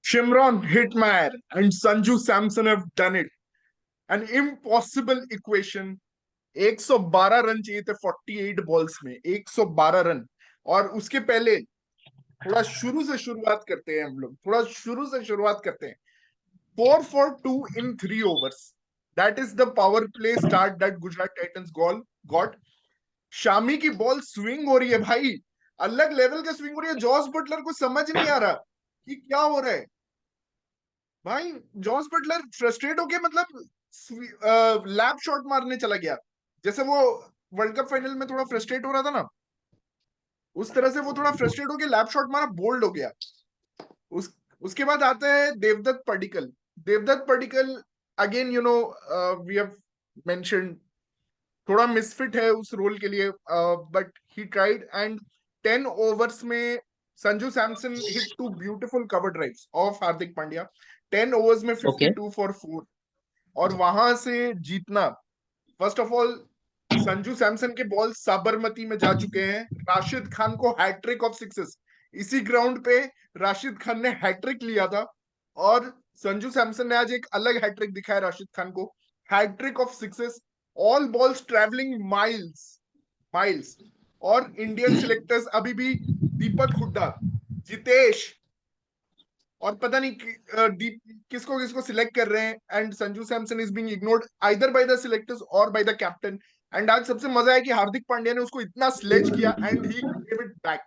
Shimron Hitmair and Sanju Samson have done it. An impossible equation. 112 run चाहिए थे 48 balls में, 112 run. और उसके पहले थोड़ा शुरू से शुरुआत करते हैं, हम लोग थोड़ा शुरू से शुरुआत करते हैं। 4 for 2 in 3 overs. That is the power play start that Gujarat Titans got. Shami की बॉल स्विंग हो रही है भाई, अलग लेवल का स्विंग हो रही है। जॉस बटलर को समझ नहीं आ रहा कि क्या हो रहा है भाई। जॉस बटलर फ्रस्ट्रेट होके मतलब लैप शॉट मारने चला गया, जैसे वो वर्ल्ड कप फाइनल में थोड़ा फ्रस्ट्रेट हो रहा था ना, उस तरह से वो थोड़ा फ्रस्ट्रेट होके लैप शॉट मारा, बोल्ड हो गया। उस उसके बाद आते हैं Devdutt Padikkal. Devdutt Padikkal again we have mentioned, थोड़ा मिसफिट है उस रोल के लिए, but he tried. And 10 overs में Sanju Samson hit 2 beautiful cover drives off Hardik Pandya. 10 overs में 52 for 4, और वहां से जीतना। First of all, Sanju Samson के बॉल साबरमती में जा चुके हैं। राशिद खान को हैट्रिक ऑफ सिक्सेस, इसी ग्राउंड पे राशिद खान ने हैट्रिक लिया था, और संजू सैमसन ने आज एक अलग हैट्रिक दिखाया राशिद खान को, hat trick of sixes, all balls travelling miles miles. और इंडियन सिलेक्टर्स अभी भी दीपक हुड्डा, जितेश, और पता नहीं किसको किसको सिलेक्ट कर रहे हैं। And Sanju Samson is being ignored either by the selectors और बाय द कैप्टन। एंड आज सबसे मजा है कि हार्दिक पांड्या ने उसको इतना स्लेज किया and he gave it back.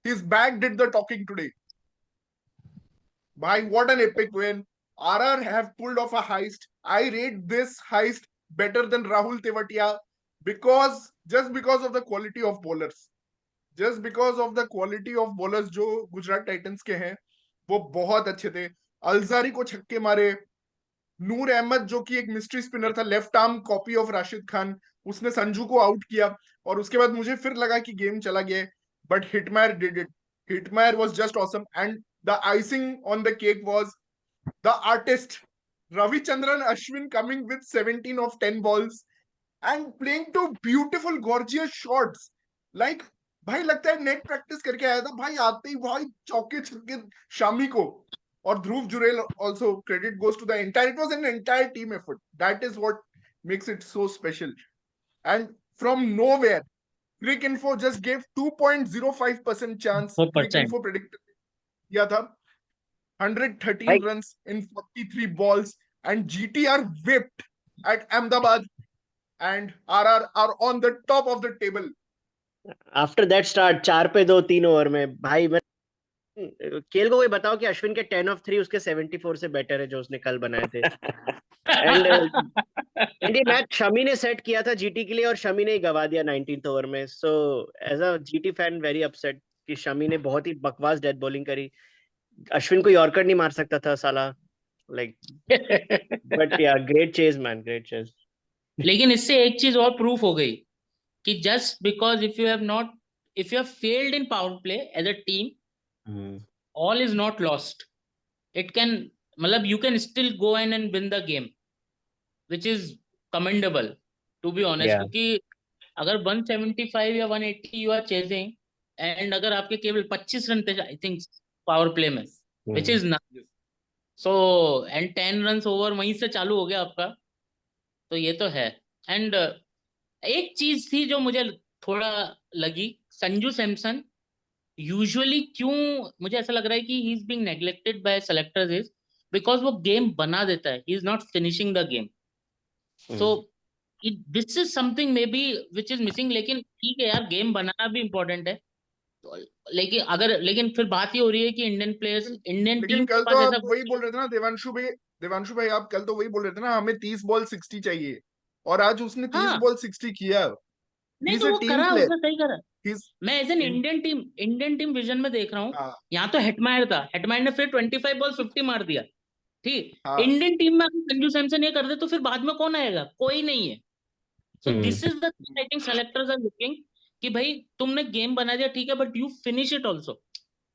His bat did the talking today. भाई what an epic win. RR have pulled off a heist. I rate this heist better than Rahul Tewatia, because just because of the quality of bowlers, just because of the quality of bowlers जो Gujarat Titans के हैं, वो बहुत अच्छे थे। Alzarri को छक्के मारे, नूर अहमद जो कि एक मिस्ट्री स्पिनर था, left arm copy of Rashid Khan, उसने संजू को आउट किया। और उसके बाद मुझे फिर लगा कि गेम चला गया, but Hetmyer did it. Hetmyer was just awesome. And the icing on the cake was the artist Ravichandran Ashwin coming with 17 of 10 balls and playing two beautiful gorgeous shots. Like भाई लगता है नेट प्रैक्टिस करके आया था भाई, आते ही भाई चौके छक्के शामी को। और ध्रुव Jurel also, credit goes to the entire, it was an entire team effort. That is what makes it so special. And from nowhere, Crick Info just gave 2.05% chance. Crick 4%. Info predicted किया था 113 भाई runs in 43 balls, and GTR whipped at Ahmedabad, and RR are on the top of the table. After that start 4 पे 2 3 over में भाई, मैं खेल को कोई बताओ कि अश्विन के 10 of 3 उसके 74 से बेटर है जो उसने कल बनाए थे। एंड ये मैच शमी ने सेट किया था जीटी के लिए, और शमी ने ही गवा दिया 19th ओवर में। So as a GT fan very upset कि शमी ने बहुत ही बकवास डेथ बॉलिंग करी। अश्विन को यॉर्कर नहीं मार सकता था साला, like. But yeah great chase man, great chase. लेकिन इससे एक चीज और प्रूफ हो गई कि just because if you have failed in power play as a team, all is not lost. It can, मतलब you can still go in and win the game, which is commendable to be honest. Yeah. क्योंकि अगर 175 या 180 you are chasing, and अगर आपके केवल 25 run थे I think power play में, which is not so, and 10 runs over वहीं से चालू हो गया आपका, तो ये तो है। एंड एक चीज थी जो मुझे थोड़ा लगी, संजू सैमसन यूजुअली क्यों मुझे ऐसा लग रहा है कि he is being neglected by selectors is because वो गेम बना देता है, he is not finishing the game. So this is something maybe which is missing. लेकिन ठीक है यार, गेम बनाना भी इम्पोर्टेंट है। तो, लेकिन फिर बात ये हो रही है कि इंडियन प्लेयर्स, इंडियन लेकिन टीम के कल तो पास आप ऐसा वही बोल रहे थे ना देवांशु भाई आप कल तो वही बोल रहे थे ना, हमें 30 बॉल 60 चाहिए, और आज उसने 30 हाँ बॉल 60 किया। ही नहीं इज तो अ वो टीम करा, प्लेयर। उसने सही करा। ही इज मैं as an Indian team vision में देख रहा हूँ। हाँ यहाँ तो हेटमायर था, हेटमायर ने फिर 25 बॉल 50 मार दिया। ठीक, हाँ इंडियन टीम में अगर संजू सैमसन ये कर दे तो फिर बाद में कौन आएगा? कोई नहीं है। So this is the I think selectors are looking कि भाई तुमने गेम बना दिया ठीक है, but you finish it also.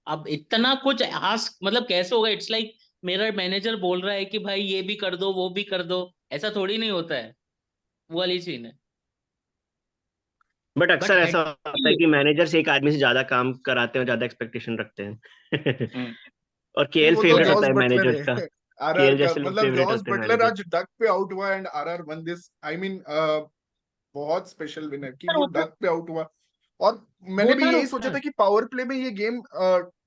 अब इतना कुछ आस्क मतलब कैसे होगा? इट्स लाइक मेरा मैनेजर बोल रहा है कि भाई ये भी कर दो वो भी कर दो, ऐसा थोड़ी नहीं होता है। वो वाली सीन है। बट बट अक्सर हेड ऐसा होता है कि मैनेजर्स एक आदमी से ज्यादा काम कराते हैं और ज्यादा एक्सपेक्टेशन रखते हैं। और केएल वो तो फेवरेट जॉस होता है बटलर मैनेजर्स का, है आरआर केएल का, जैसे लोग मतलब फेवरेट जॉस होते हैं बटलर मैनेजर। आज डक पे आउट हुआ and RR one this, I mean बहुत स्पेशल विन है कि पर वो वो था, डक पे आउट हुआ। और मैंने वो भी था यही सोचा नुकसान। था कि पावर प्ले में ये गेम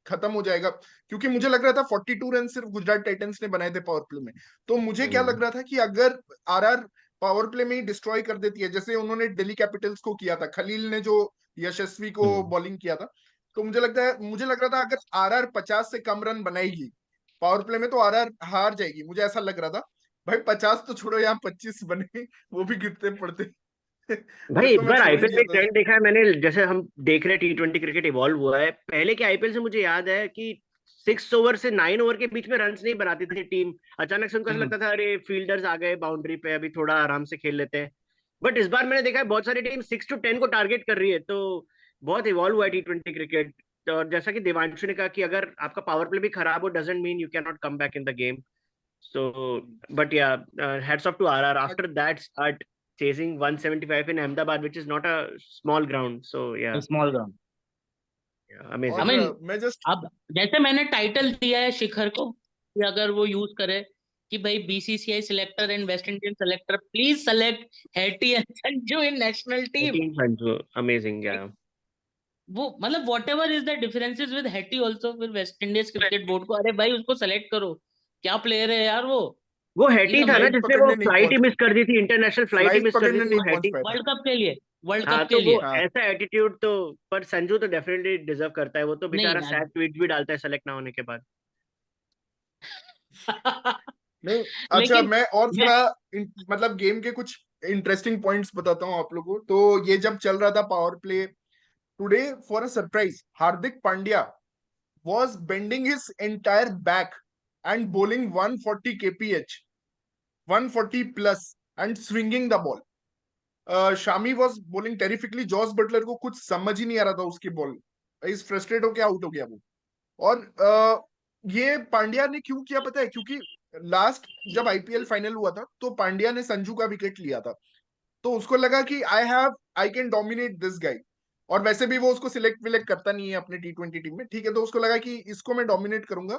खत्म हो जाएगा, क्योंकि मुझे लग रहा था 42 रन सिर्फ गुजरात टाइटंस ने बनाए थे पावर प्ले में। तो मुझे क्या हम्म लग रहा था कि अगर आरआर पावर प्ले में ही डिस्ट्रॉय कर देती है, जैसे उन्होंने दिल्ली कैपिटल्स को किया था, खलील ने जो यशस्वी को हम्म। बॉलिंग किया था, तो मुझे लग रहा था अगर आरआर 50 से कम रन बनाएगी पावर प्ले में तो आरआर हार जाएगी, मुझे ऐसा लग रहा था। भाई 50 तो छोड़ो, यहाँ 25 बने, वो भी गिरते पड़ते। फिर भाई तो एक मैं बार छोड़ ही आईपीएल में दिया एक था। ट्रेंड देखा है मैंने, जैसे हम देख रहे हैं T20 क्रिकेट इवॉल्व हुआ है, पहले के आईपीएल से मुझे याद है कि 6 ओवर से 9 ओवर के बीच में रन्स नहीं बनाती थी टीम, अचानक से उनको ऐसा हम्म। लगता था अरे फील्डर्स आ गए बाउंड्री पे, अभी थोड़ा आराम से खेल लेते हैं। बट इस बार मैंने देखा है बहुत सारी टीम 6 to 10 को टारगेट कर रही है, तो बहुत इवॉल्व हुआ है T20 क्रिकेट। और जैसा कि देवांशु ने कहा कि अगर आपका पावर प्ले भी खराब हो doesn't mean you can not come back in the game. So, but yeah, hats off to RR. After that, start chasing 175 in Ahmedabad, which is not a small ground. So yeah, small ground. amazing. आई और mean मैं just अब जैसे मैंने title दिया है शिखर को कि अगर वो यूज करे कि भाई BCCI selector and West Indian selector please select Hattie and Sanju in national team. 18 Sanju, amazing. Yeah. वो मतलब what ever is the differences with Hattie also with West Indies cricket board को, अरे भाई उसको सेलेक्ट करो, क्या प्लेयर है यार वो। वो ही हेटी इज था ना फ्लाइट जिसने वो पकड़ने नहीं फ्लाइट ही पहुंच मिस कर दी थी, इंटरनेशनल फ्लाइट ही फ्लाइट मिस कर दी पकड़ने थी नहीं वो पहुंच हेटी। पाया था। वर्ल्ड कप के लिए, वर्ल्ड हाँ कप तो के वो लिए। हाँ ऐसा एटीट्यूड तो, पर संजू तो डेफिनेटली डिजर्व करता है, वो तो नहीं बेचारा यार। सैड ट्वीट भी डालता है सेलेक्ट ना होने के बाद। नहीं, अच्छा लेकिन मैं और मैं थोड़ा मतलब गेम के कुछ इंटरेस्टिंग पॉइंट्स बताता हूँ आप लोगों को। तो ये जब चल रहा था power play, today for a surprise Hardik Pandya was bending his entire back and bowling 140 kph, 140 plus, and swinging the ball. Shami was bowling terrifically, Jos Buttler को कुछ समझ ही नहीं आ रहा था उसकी बॉल, इस फ्रस्ट्रेट होके आउट हो गया वो। और ये पांड्या ने क्यों किया पता है, क्योंकि लास्ट जब आईपीएल फाइनल हुआ था तो पांड्या ने संजू का विकेट लिया था, तो उसको लगा कि I can dominate this guy. और वैसे भी वो उसको सिलेक्ट विलेक्ट करता नहीं है अपने T20 टीम में, ठीक है, तो उसको लगा कि इसको मैं डोमिनेट करूंगा।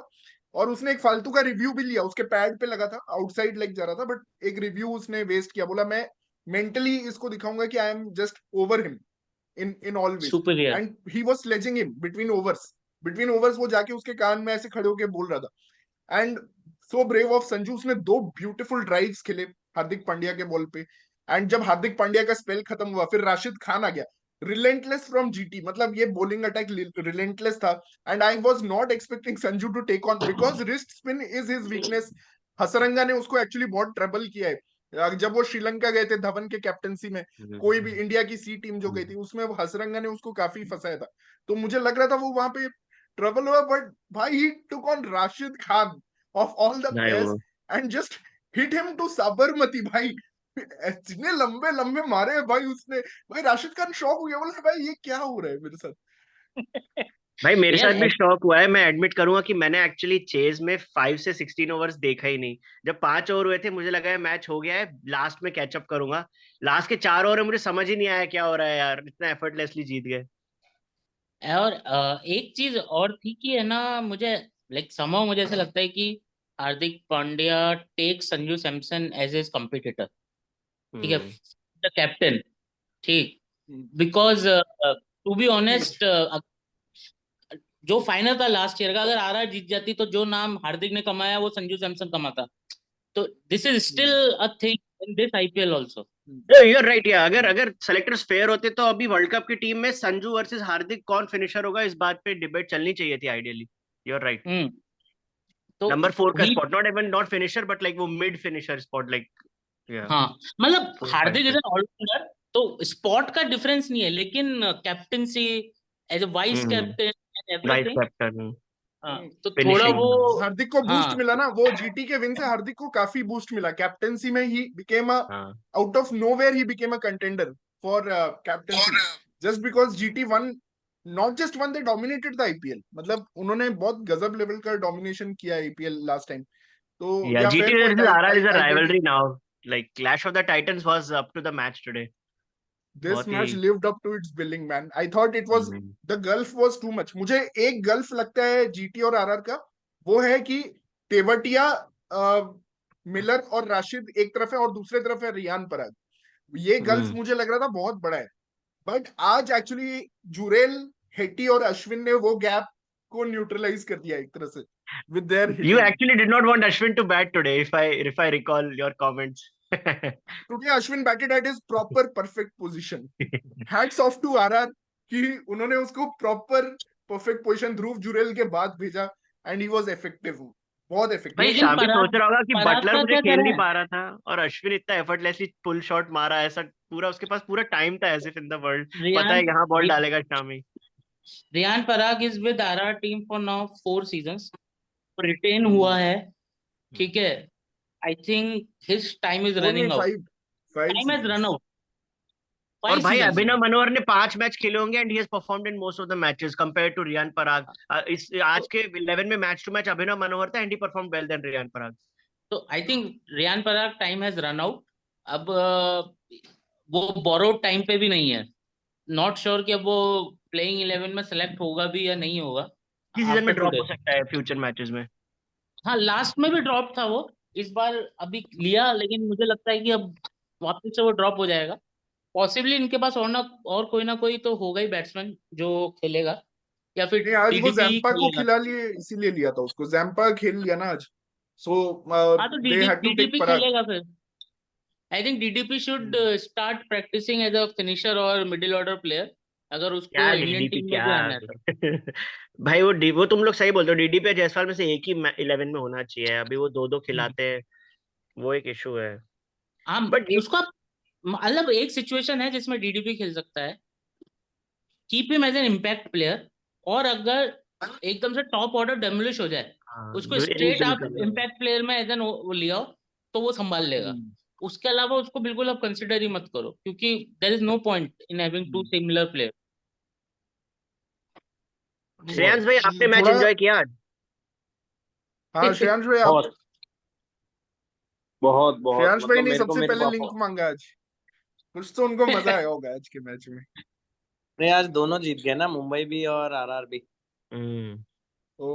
और उसने एक फालतू का रिव्यू भी लिया, उसके पैड पे लगा था, आउटसाइड लेग जा रहा था, बट एक रिव्यू उसने वेस्ट किया, बोला मैं मेंटली इसको दिखाऊंगा कि I am just over him in all ways. Superior. And he was sledging him between overs वो जाके उसके कान में ऐसे खड़े होके बोल रहा था। And so brave of Sanju, उसने 2 ब्यूटीफुल ड्राइव्स खेले हार्दिक पांड्या के बॉल पे। एंड जब हार्दिक पांड्या का स्पेल खत्म हुआ, फिर राशिद खान आ गया, रिलेंटलेस फ्रॉम जीटी, मतलब ये बॉलिंग अटैक रिलेंटलेस था। And I was not expecting Sanju to take on, because wrist spin is his weakness. Hasaranga ने उसको एक्चुअली बहुत ट्रबल किया है, जब वो श्रीलंका गए थे धवन के कैप्टनसी में, कोई भी इंडिया की सी टीम जो गई थी उसमें हसरंगा ने उसको काफी फंसाया था। तो मुझे लग रहा था वो वहां पे ट्रबल हुआ, बट भाई he took on Rashid Khan of all the भाई प्लेयर्स वो and just hit him to Sabarmati. भाई इतने लंबे लंबे मारे हैं भाई उसने, भाई राशिद खान शॉक हो गया, बोला भाई ये क्या हो रहा है मेरे साथ। भाई मेरे यार साथ भी शौक हुआ है, मैं एडमिट करूंगा कि मैंने एक्चुअली चेज में 5 से 16 ओवर्स देखा ही नहीं। जब 5 ओवर हुए थे मुझे लगा है मैच हो गया है, लास्ट में कैचअप करूंगा। लास्ट के 4 ओवर में मुझे समझ ही नहीं आया क्या हो रहा है यार, इतना एफर्टलेसली जीत गए। और एक चीज और थी कि है ना, मुझे लाइक समहाउ मुझे ऐसा लगता है कि Hardik Pandya take Sanju Samson as as competitor, ठीक है, हम्म द कैप्टन, ठीक, बिकॉज टू बी ऑनेस्ट जो फाइनल था लास्ट ईयर का, अगर आरआर जीत जाती तो जो नाम हार्दिक ने कमाया वो संजू सैमसन कमाता। तो this is still a thing in this IPL also. You are right यार, अगर अगर सेलेक्टर्स फेयर होते तो अभी वर्ल्ड कप की टीम में संजू वर्सेस हार्दिक कौन फिनिशर होगा इस बात पे डिबेट चलनी चाहिए थी ideally. You are right. Hmm. तो नंबर 4 का वी spot, not even not finisher but like वो मिड फिनिशर स्पॉट, लाइक या हाँ, मतलब 4 5 हार्दिक इज 6। एन ऑलराउंडर, तो स्पॉट का डिफरेंस नहीं है, लेकिन captaincy as a vice captain and vice everything, captain, हाँ, तो थोड़ा फिनिशिंग। वो, हार्दिक को बूस्ट हाँ मिला ना, वो जीटी के विन से हार्दिक को काफी बूस्ट मिला कैप्टेंसी में, ही बिकेम अ हाँ out of nowhere he became a contender for captaincy, just because GT one, not just one, they dominated the IPL, मतलब उन्होंने बहुत गजब लेवल का डोमिनेशन किया आईपीएल लास्ट टाइम। तो या या GT fair point, versus I RR I is a I get it. rivalry now, like clash of the titans was up to the match today। This बहुत ही match lived up to its billing man, I thought it was, the gulf was too much. मुझे एक gulf लगता है GT और RR का, वो है कि तेवटिया, मिलर और राशिद एक तरफ है और दूसरे तरफ है रियान पराग। ये गल्स मुझे लग रहा था बहुत बड़ा है, बट आज एक्चुअली जुरेल, हेटी और अश्विन ने वो गैप को न्यूट्रलाइज कर दिया एक तरह से with their You hitting. actually did not want Ashwin to bat today, if I recall your comments. Today Ashwin batted at his proper perfect position. Hats off to RR कि उन्होंने उसको proper perfect position Dhruv Jurel के बाद भेजा and he was effective, बहुत effective. भाई लेकिन शामी सोच रहा होगा कि पराग बटलर का मुझे क्या खेल नहीं करें? पा रहा था और अश्विन इतना एफर्टलेसली पुल शॉट मारा, ऐसा पूरा उसके पास पूरा टाइम था as if in the world, पता है रियान यहाँ बॉल डालेगा Shami. Riyan Parag is with RR team for now 4 seasons, retain हुआ है, ठीक है। I think his time is नहीं, running out, five time has run seasons. Out, और 5 भाई सीजंस। अभिनव मनोहर ने 5 मैच खेले होंगे and he has performed in most of the matches compared to Riyan Parag. इस आज के 11 में match to match Abhinav Manohar था and he performed well then Riyan Parag. तो I think Riyan Parag time has run out. अब वो बोरोड टाइम पे भी नहीं है, नॉट श्योर कि अब वो प्लेइंग 11 में सेलेक्ट होगा भी या नहीं होगा किस सीजन में आफ्टर ड्रॉप टुडे। हो सकता है फ्यूचर मैचेस में? हाँ, लास्ट में भी ड्रॉप था वो, इस बार अभी लिया, लेकिन मुझे लगता है कि अब वापस से वो ड्रॉप हो जाएगा। पॉसिबली इनके पास और कोई ना कोई तो होगा ही बैट्समैन जो खेलेगा, या फिर नहीं, आज वो डीडीपी ही जैम्पा को खेलेगा। खिला लिए, इसीलिए लिया था उसको। जैम्पा खेल लिया ना आज, सो हाँ, तो they had to take DDP Parag. खेलेगा फिर। I think DDP should start practising as a finisher और मिडिल ऑर्डर प्लेयर, अगर उसको क्या इंडियन डीडीपी टीम में क्या? भी आना है तो। भाई वो तुम लोग सही बोलते हो, डीडीपी और जायसवाल में से एक ही 11 में होना चाहिए, अभी वो दो दो खिलाते हैं, वो एक इशू है। हाँ, बट उसका मतलब एक सिचुएशन है जिसमें डीडीपी खेल सकता है, keep him as an impact player, और अगर एकदम से टॉप ऑर्डर डेमोलिश हो जाए, उसको स्ट्रेट आप इम्पैक्ट प्लेयर में एज एन वो ले आओ, तो वो संभाल लेगा। उसके अलावा उसको बिल्कुल आप कंसिडर ही मत करो, क्योंकि there is no point in having two similar player. Shreyansh भाई आपने मैच थोड़ा, एंजॉय किया आज? हाँ श्रेयांश भाई, आप बहुत बहुत बहुत श्रेयांश भाई मतलब ने मेरे को सबसे मेरे पहले पापा लिंक मांगा आज। कुछ तो उनको मजा आया होगा आज के मैच में। ने आज दोनों जीत गए ना, मुंबई भी और आरआर भी। हम्म। ओ,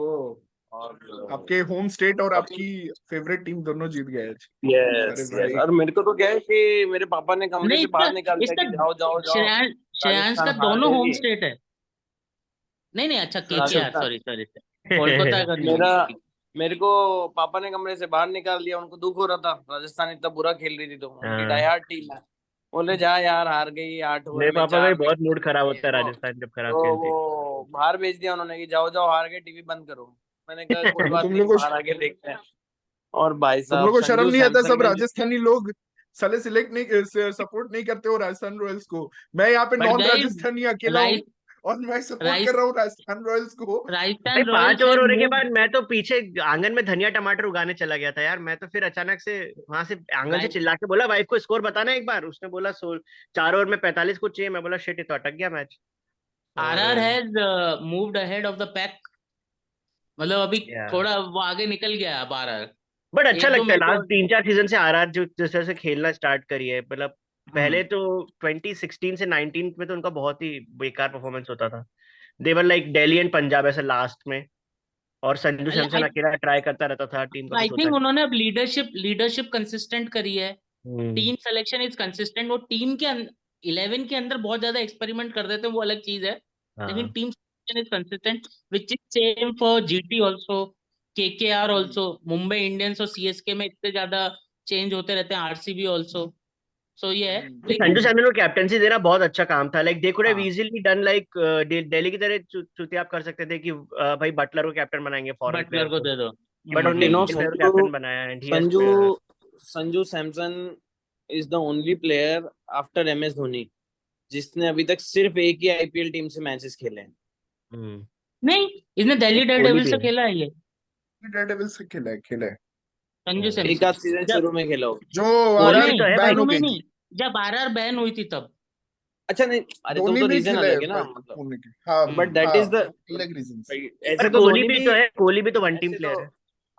और आपके होम स्टेट और आपकी फेवरेट टीम दोनों जीत गए आज। अरे यस यस, भाई, और मेरे को तो क्या है कि मेरे पापा ने कमरे नहीं, से इसका बाहर निकाल दिया इसका कि जाओ जाओ जाओ, श्रेयांश का राजस्थान हार दोनों होम गई। स्टेट है। नहीं नहीं, अच्छा, KKR, Rajasthan sorry sorry, Kolkata का नहीं मेरा है। मेरे को पापा ने कमरे से बाहर निकाल दिया, उनको दुख हो रहा था, राजस्थान इतना बुरा खेल रही थी तो उनकी हाँ। डायहार्ड टीम है। बोले जा यार, हार गई 8 ओवर मेरे में पापा का भी 4 बहुत मूड खराब विकेट। होता है राजस्थान जब खराब तो खेलती है। वो बाहर भेज दिया उन्होंने कि जाओ जाओ, हार गए, टीवी बंद करो। मैंने कहा कोई तो बात तुम नहीं, लोग को बाहर आके देखते हैं। और भाई तुम साहब लोग को शर्म संजू नहीं आता? सैमसन सब के राजस्थानी लोग साले सिलेक्ट नहीं, सपोर्ट नहीं करते हो राजस्थान रॉयल्स को। मैं यहाँ पे बट नॉन गाइस, राजस्थानी अकेला हूँ राइस और मैं सपोर्ट कर राइस रहा हूँ राजस्थान रॉयल्स को। भाई राजस्थान 5 रॉयल्स ओवर हैज होने के मूव्ड। बाद मैं तो पीछे आंगन में धनिया टमाटर उगाने चला गया था यार। मैं तो फिर अचानक से वहां से आंगन से चिल्ला के बोला वाइफ को स्कोर बताना एक बार। उसने बोला 4 ओवर में 45 कुछ चाहिए। मैं बोला शिट, ये तो अटक गया मैच। और RR has moved ahead of the pack, मतलब अभी थोड़ा वो आगे निकल गया अब आरआर। बट अच्छा एक दो लगता है, मैच लास्ट और। 3-4 सीजन से आरआर जो जिस तरह से खेलना स्टार्ट करी है, मतलब पहले तो 2016 से 19 में तो उनका बहुत ही बेकार परफॉर्मेंस होता था। देवर लाइक दिल्ली एंड पंजाब ऐसा लास्ट में, और संजू सैमसन आई अकेला ट्राई करता रहता था, टीम का आई कुछ होता थिंक नहीं। उन्होंने अब लीडरशिप कंसिस्टेंट करी है, hmm. Team selection is consistent. वो टीम के 11 के अंदर बहुत ज्यादा एक्सपेरिमेंट कर देते हैं, वो अलग चीज है, लेकिन हाँ। Team selection is consistent, which is same for GT also, KKR also. Mumbai Indians और सीएसके में इतने ज्यादा चेंज होते रहते हैं, आरसीबी आल्सो। सो ये है, संजू लेकिन सैमसन को कैप्टनसी देना बहुत अच्छा काम था। लाइक दे कुड हैव हाँ, इजीली डन लाइक दिल्ली की तरह चुतियाप कर सकते थे कि भाई बटलर को कैप्टन बनाएंगे फॉरेन प्लेयर बटलर को को। दे दो। बट बट उन्होंने यू नो इंडियन प्लेयर को संजू कैप्टन बनाया and he has. Sanju Sanju Samson is the only player after MS Dhoni जिसने अभी तक सिर्फ एक ही आईपीएल टीम से मैचेस खेले हैं। नहीं, इसने दिल्ली कोहली डेयरडेविल भी से है। खेला है ये, डेयरडेविल से खेला है संजू एक सैमसन। आध सीजन जब शुरू में खेला हो। जो कोहली आरआर भी नहीं, तो है भाई। बैन हो शुरू में गई नहीं, थी। जब आरआर बैन हुई थी तब। अच्छा नहीं, अरे तो धोनी तो भी रीजन खेला है अलग है ना, मतलब होने के, हाँ बट दैट हाँ, इज द अलग रीजंस। पर ऐसे तो कोहली धोनी भी भी तो है, कोहली भी तो वन टीम ऐसे तो प्लेयर है।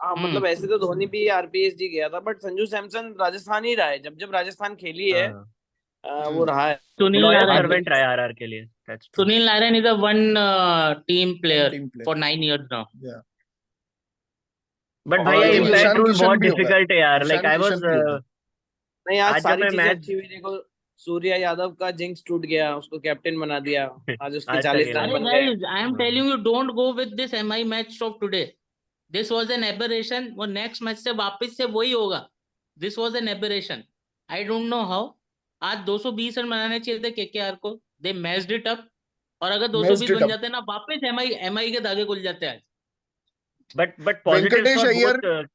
हाँ हम्म मतलब ऐसे तो धोनी भी आरपीएसजी गया था, बट संजू सैमसन राजस्थान ही रहा है, जब जब राजस्थान खेली है हाँ, वो रहा है। सुनील लॉयल नारायण सर्वेंट रहा है आरआर के लिए, that's true. Sunil Narine is a one team one player team player, for 9 years now. But और भाई I ये think impact Ishan rule Kishan बहुत भी होगा, डिफिकल्ट है यार, like Ishan I was Kishan भी होगा। नहीं, आज आज जब सारी मैं चीजें मैच अच्छी हुई। देखो, सूर्या यादव का जिंक्स टूट गया, उसको कैप्टन बना दिया, आज उसके आज तक 40 रन खेला अरे नहीं। बन गए। guys, I am telling you, don't go with this MI match of today. This was an aberration. वो नेक्स्ट मैच से वापस से वही होगा. This was an aberration. I don't know how. आज 220 रन बनाने चाहिए थे केकेआर को. They messed it up. और अगर Messed 220 it बन up. जाते ना, वापस एमआई के धागे खुल जाते हैं आज. But positives Venkatesh for Iyer both.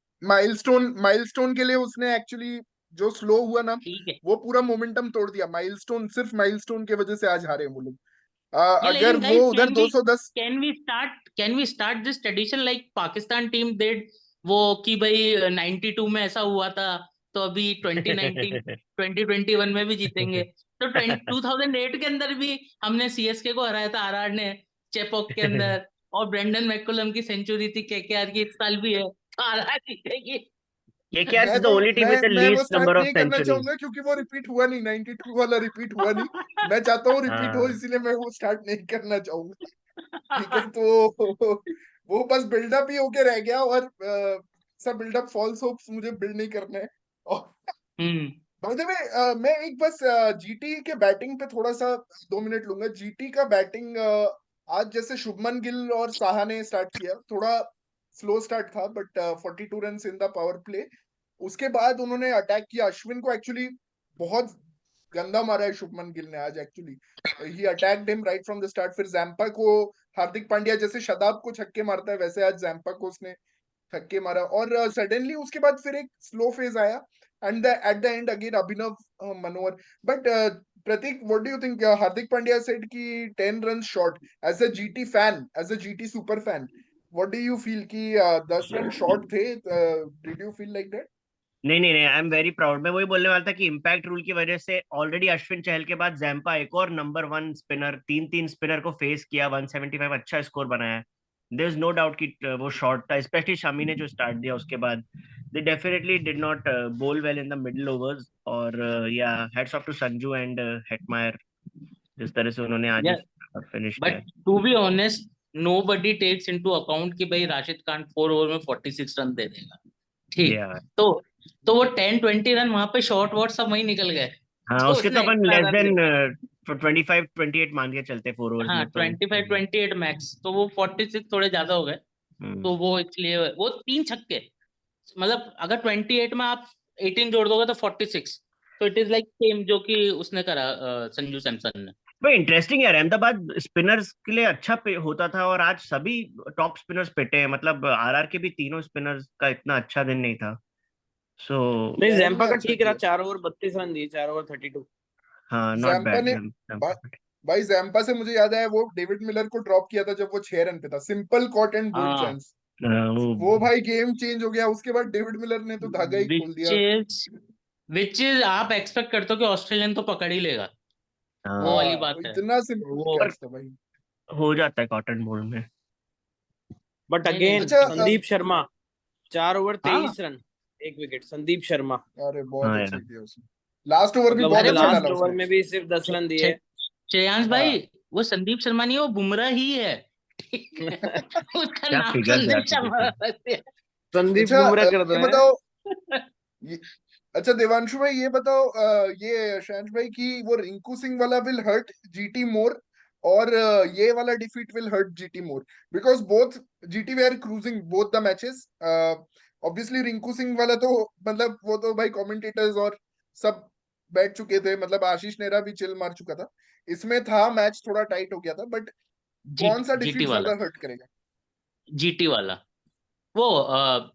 Milestone के लिए उसने एक्चुअली जो स्लो हुआ ना, ठीक है. वो पूरा मोमेंटम तोड़ दिया। माइलस्टोन, सिर्फ माइलस्टोन की वजह से आज हारे वो लोग। ये अगर लेकिन वो गाइस, उधर 210 can we start this tradition like Pakistan team did, वो कि भाई 92 में ऐसा हुआ था, तो अभी 2019 2021 में भी जीतेंगे. तो 2008 के अंदर भी हमने सीएसके को हराया था, आरआर ने, चेपॉक के अंदर, और ब्रेंडन मैकुलम की सेंचुरी थी केकेआर की. इस साल भी है, तो आरआर जीतेगी. केकेआर मैं इज द तो ओनली टीम विद द मैं वो लीस्ट स्टार्ट नंबर ऑफ नहीं करना सेंचुरीज। चाहूंगा क्योंकि वो रिपीट हुआ नहीं, 92 वाला रिपीट हुआ नहीं। मैं चाहता हूँ रिपीट हो, हाँ इसीलिए मैं वो स्टार्ट नहीं करना चाहूंगा। ठीक है, तो वो बस बिल्डअप ही होके रह गया, और सब बिल्डअप फॉल्स होप्स मुझे बिल्ड नहीं करना है। और हम्म. बाय द वे, मैं एक बस जीटी के बैटिंग पे थोड़ा सा 2 मिनट लूंगा। जीटी का बैटिंग आज जैसे शुभमन गिल और साहा ने स्टार्ट किया, थोड़ा स्लो स्टार्ट था, but 42 run in the power play. उसके बाद उन्होंने अटैक किया, अश्विन को एक्चुअली बहुत गंदा मारा है शुभमन गिल ने आज actually. He attacked him right from the start. फिर जैम्पा को, हार्दिक पांड्या जैसे शदाब को छक्के मारता है, वैसे आज जैम्पा को उसने छक्के मारा। और सडनली उसके बाद फिर एक स्लो फेज आया, and at the end again Abhinav Manohar. But Prateek, what do you think? Hardik Pandya said कि 10 run short. As a GT fan, as a GT super fan, what do you feel कि 10 रन शॉर्ट थे? Did you feel like that? नहीं नहीं नहीं, I am very proud. मैं वही बोलने वाला था कि इम्पैक्ट रूल की वजह से ऑलरेडी अश्विन चहल के बाद जैम्पा एक और नंबर 1 स्पिनर, तीन तीन स्पिनर को फेस किया, 175 अच्छा स्कोर बनाया। देयर इज नो डाउट कि वो शॉट था, स्पेशली शमी ने जो स्टार्ट दिया उसके बाद। They definitely did not bowl well in the middle overs. और या heads off to Sanju and Hetmyer, जिस तरह से उन्होंने आज फिनिश बट किया। To be honest, nobody takes into account कि भाई राशिद खान 4 ओवर में 46 रन दे देगा. ठीक. या तो तो वो 10-20 रन वहां पे शॉर्ट वॉट सब वही निकल गए. हाँ, तो उसके तो उसने अपन एक्स्ट्रा लेस रन देन ले. 25-28 मान के चलते 4 ओवर्स हाँ, में तो। 25-28 मैक्स, तो वो 46 थोड़े ज्यादा हो गए. हम्म। तो वो इसलिए वो 3 छक्के, मतलब अगर 28 में आप 18 जोड़ दोगे तो 46. तो इट इज लाइक सेम जो कि उसने करा, संजू सैमसन ने. भाई इंटरेस्टिंग यार, अहमदाबाद स्पिनर्स के लिए अच्छा पे होता था और आज सभी टॉप स्पिनर्स पिटे हैं। मतलब आरआर के भी तीनों स्पिनर्स का इतना अच्छा दिन नहीं था। सो नहीं, केरल जैम्पा ने का अच्छा ठीक रहा, किया। 4 ओवर 32 रन दिए, 4 ओवर 32। हाँ, नॉट जैम्पा बैड। ने भा, भाई जैम्पा से मुझे याद आया, वो डेविड मिलर को ड्रॉप किया था जब वो 6 रन पे था, सिंपल कॉट एंड बोल्ड हाँ. चांस। वो वो भाई गेम चेंज हो गया, उसके बाद डेविड मिलर ने तो धागा ही खोल विच दिया। इज विच इज आप एक्सपेक्ट करते हो कि ऑस्ट्रेलियन तो पकड़ ही लेगा. वो वाली हाँ, बात है. इतना तो सिंपल वो पर कैच था भाई। हो जाता है कॉटन बोल्ड में। बट नहीं नहीं अगेन अच्छा, संदीप शर्मा, 4 ओवर हाँ. 23 रन, 1 विकेट, संदीप शर्मा। अरे बहुत हाँ अच्छा यार, किया उसने। लास्ट ओवर भी मतलब बहुत उसने अरे अच्छा वो डाला लास्ट ओवर उसने। में भी सिर्फ 10 रन दिए। श्रेयांश भाई, हाँ। वो संदीप शर्मा नहीं है, वो बुमराह ही है. ठीक है. उसका क्या नाम फिगर्स यार संदीप संदीप शर्मा का। रख दिया. संदीप अच्छा, बुमराह कर दो ये है। बताओ, ये अच्छा देवांशु भाई, ये बताओ, ये शांश भाई की वो रिंकू सिंह वाला विल हर्ट जीटी मोर, और ये वाला defeat will hurt GT more, because both GT were cruising both the matches. Obviously Rinku Singh वाला तो, मतलब वो तो भाई कमेंटेटर्स और सब बैठ चुके थे, मतलब आशीष नेहरा भी चिल मार चुका था। इसमें था मैच थोड़ा टाइट हो गया था, बट कौन सा जीटी डिफीट वाला, ज्यादा हर्ट करेगा? जीटी वाला, वो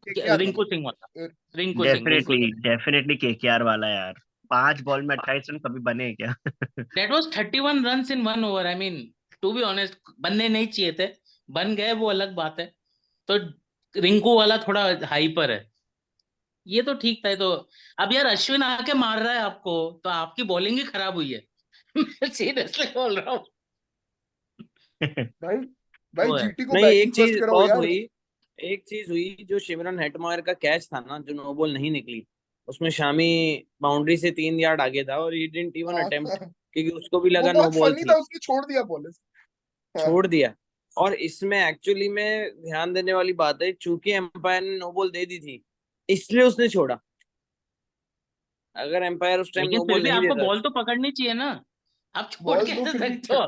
केकेआर रिंकू सिंह वाला. वाला? Rinku definitely Singh. Definitely KKR वाला यार। 5 बॉल में 28 रन कभी बने क्या? That was 31 runs in 1 over. I mean, to be honest, बनने नहीं चाहिए थे. बन गए वो अलग बात है. तो रिंकू वाला थोड़ा हाई पर है. ये तो ठीक था. ये तो, अब यार अश्विन आके मार रहा है आपको, तो आपकी बॉलिंग ही खराब हुई है. मैं सीरियसली बोल रहा हूँ. भाई भाई वो है. जीटी को नहीं, बैटिंग एक फर्स्ट चीज कराओ बहुत यार। हुई, एक चीज हुई जो शिमरन हेटमायर का कैच था ना, जो नो बॉल नहीं निकली, उसमें शामी बाउंड्री से 3 यार्ड आगे था और ही डिडंट इवन हाँ, अटेम्प्ट, क्योंकि उसको भी वो लगा नो बहुत बॉल फनी था, थी, उसने छोड़ दिया बॉलर। हाँ, छोड़ दिया। और इसमें एक्चुअली में ध्यान देने वाली बात है, चूंकि एम्पायर ने नो बॉल दे दी थी इसलिए उसने छोड़ा। अगर एम्पायर उस टाइम लेकिन नो फिर बॉल भी नहीं आपको देता, बॉल तो पकड़नी चाहिए ना, आप छोड़ बॉल तो कैसे फिर भी सकते हो?